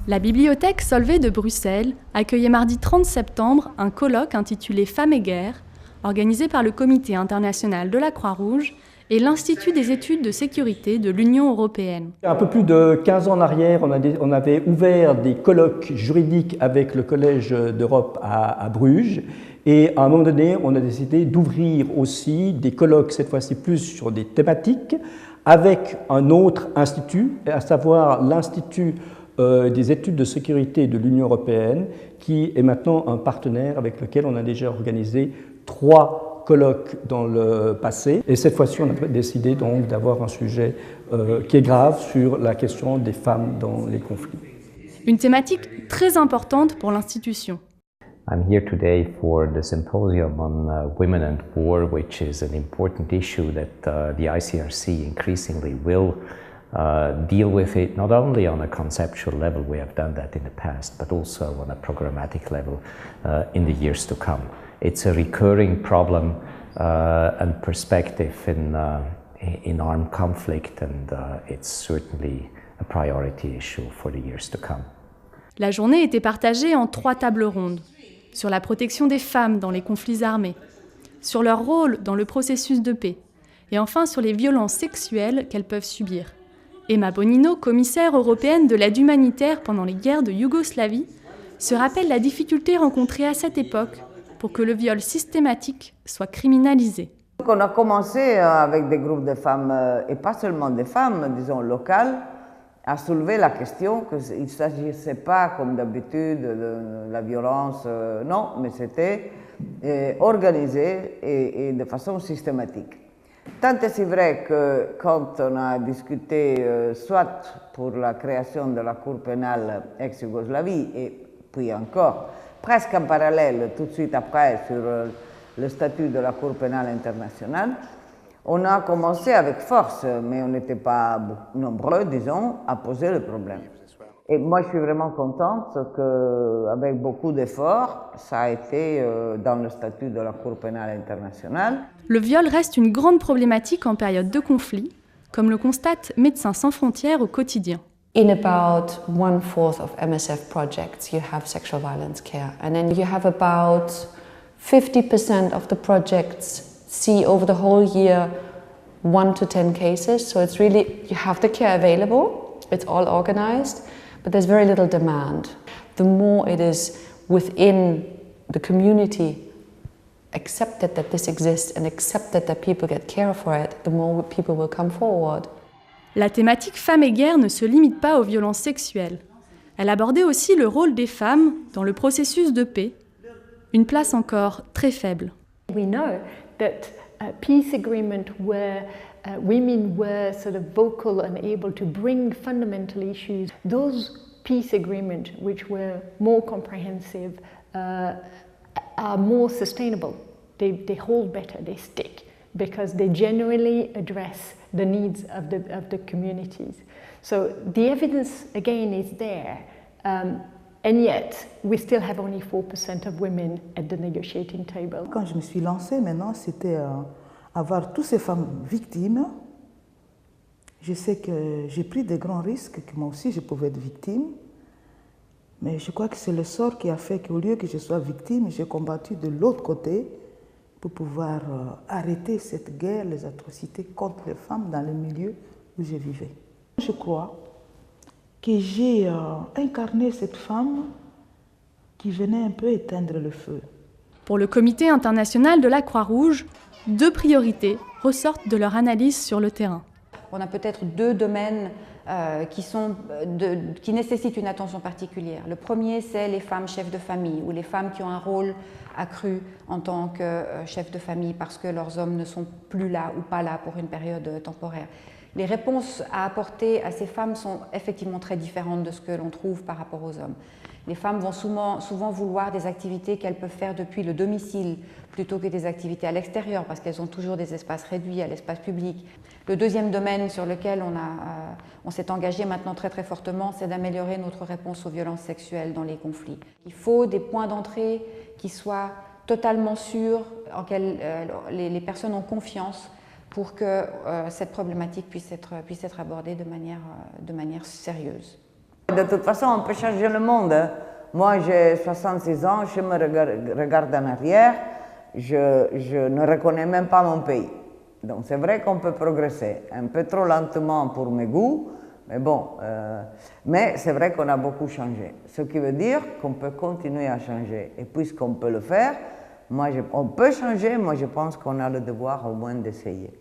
La bibliothèque Solvay de Bruxelles accueillait mardi 30 septembre un colloque intitulé Femmes et guerre, organisé par le Comité international de la Croix-Rouge et l'Institut des études de sécurité de l'Union européenne. Un peu plus de 15 ans en arrière, on avait ouvert des colloques juridiques avec le Collège d'Europe à Bruges. Et à un moment donné, on a décidé d'ouvrir aussi des colloques, cette fois-ci plus sur des thématiques, avec un autre institut, à savoir l'Institut des études de sécurité de l'Union européenne, qui est maintenant un partenaire avec lequel on a déjà organisé 3 colloques dans le passé. Et cette fois-ci, on a décidé donc d'avoir un sujet qui est grave sur la question des femmes dans les conflits. Une thématique très importante pour l'institution. I'm here today for the symposium on women and war, which is an important issue that the ICRC increasingly will deal with it, not only on a conceptual level, we have done that in the past, but also on a programmatic level in the years to come. It's a recurring problem and perspective in armed conflict, and it's certainly a priority issue for the years to come. La journée était partagée en 3 tables rondes, sur la protection des femmes dans les conflits armés, sur leur rôle dans le processus de paix, et enfin sur les violences sexuelles qu'elles peuvent subir. Emma Bonino, commissaire européenne de l'aide humanitaire pendant les guerres de Yougoslavie, se rappelle la difficulté rencontrée à cette époque pour que le viol systématique soit criminalisé. On a commencé avec des groupes de femmes, et pas seulement des femmes, disons locales, à soulever la question qu'il ne s'agissait pas, comme d'habitude, de la violence, non, mais c'était organisé et de façon systématique. Tant et si vrai que quand on a discuté soit pour la création de la Cour pénale ex-Yougoslavie et puis encore, presque en parallèle, tout de suite après, sur le statut de la Cour pénale internationale, on a commencé avec force, mais on n'était pas nombreux, disons, à poser le problème. Et moi, je suis vraiment contente qu'avec beaucoup d'efforts, ça a été dans le statut de la Cour pénale internationale. Le viol reste une grande problématique en période de conflit, comme le constate Médecins sans frontières au quotidien. In about 1/4 of MSF projects, you have sexual violence care, and then you have about 50% of the projects see over the whole year 1 to 10 cases. So it's really, you have the care available, it's all organized, but there's very little demand. The more it is within the community accepted that this exists and accepted that people get care for it, the more people will come forward. La thématique femmes et guerre ne se limite pas aux violences sexuelles. Elle abordait aussi le rôle des femmes dans le processus de paix, une place encore très faible. We know that peace agreement where women were sort of vocal and able to bring fundamental issues, those peace agreements which were more comprehensive are more sustainable. They hold better, they stick, because they genuinely address the needs of the communities. So the evidence again is there, and yet we still have only 4% of women at the negotiating table. Quand je me suis lancée maintenant, c'était avoir toutes ces femmes victimes. Je sais que j'ai pris des grands risques, que moi aussi je pouvais être victime, mais je crois que c'est le sort qui a fait qu'au lieu que je sois victime, j'ai combattu de l'autre côté pour pouvoir arrêter cette guerre, les atrocités contre les femmes dans le milieu où je vivais. Je crois que j'ai incarné cette femme qui venait un peu éteindre le feu. Pour le Comité international de la Croix-Rouge, 2 priorités ressortent de leur analyse sur le terrain. On a peut-être 2 domaines qui nécessitent une attention particulière. Le premier, c'est les femmes chefs de famille ou les femmes qui ont un rôle accru en tant que chefs de famille parce que leurs hommes ne sont plus là ou pas là pour une période temporaire. Les réponses à apporter à ces femmes sont effectivement très différentes de ce que l'on trouve par rapport aux hommes. Les femmes vont souvent vouloir des activités qu'elles peuvent faire depuis le domicile plutôt que des activités à l'extérieur parce qu'elles ont toujours des espaces réduits à l'espace public. Le deuxième domaine sur lequel on s'est engagé maintenant très très fortement, c'est d'améliorer notre réponse aux violences sexuelles dans les conflits. Il faut des points d'entrée qui soient totalement sûrs, en lesquels les personnes ont confiance pour que cette problématique puisse être abordée de manière sérieuse. De toute façon, on peut changer le monde. Hein. Moi, j'ai 66 ans, je me regarde en arrière, je ne reconnais même pas mon pays. Donc c'est vrai qu'on peut progresser, un peu trop lentement pour mes goûts, mais bon, mais c'est vrai qu'on a beaucoup changé. Ce qui veut dire qu'on peut continuer à changer. Et puisqu'on peut le faire, on peut changer, moi je pense qu'on a le devoir au moins d'essayer.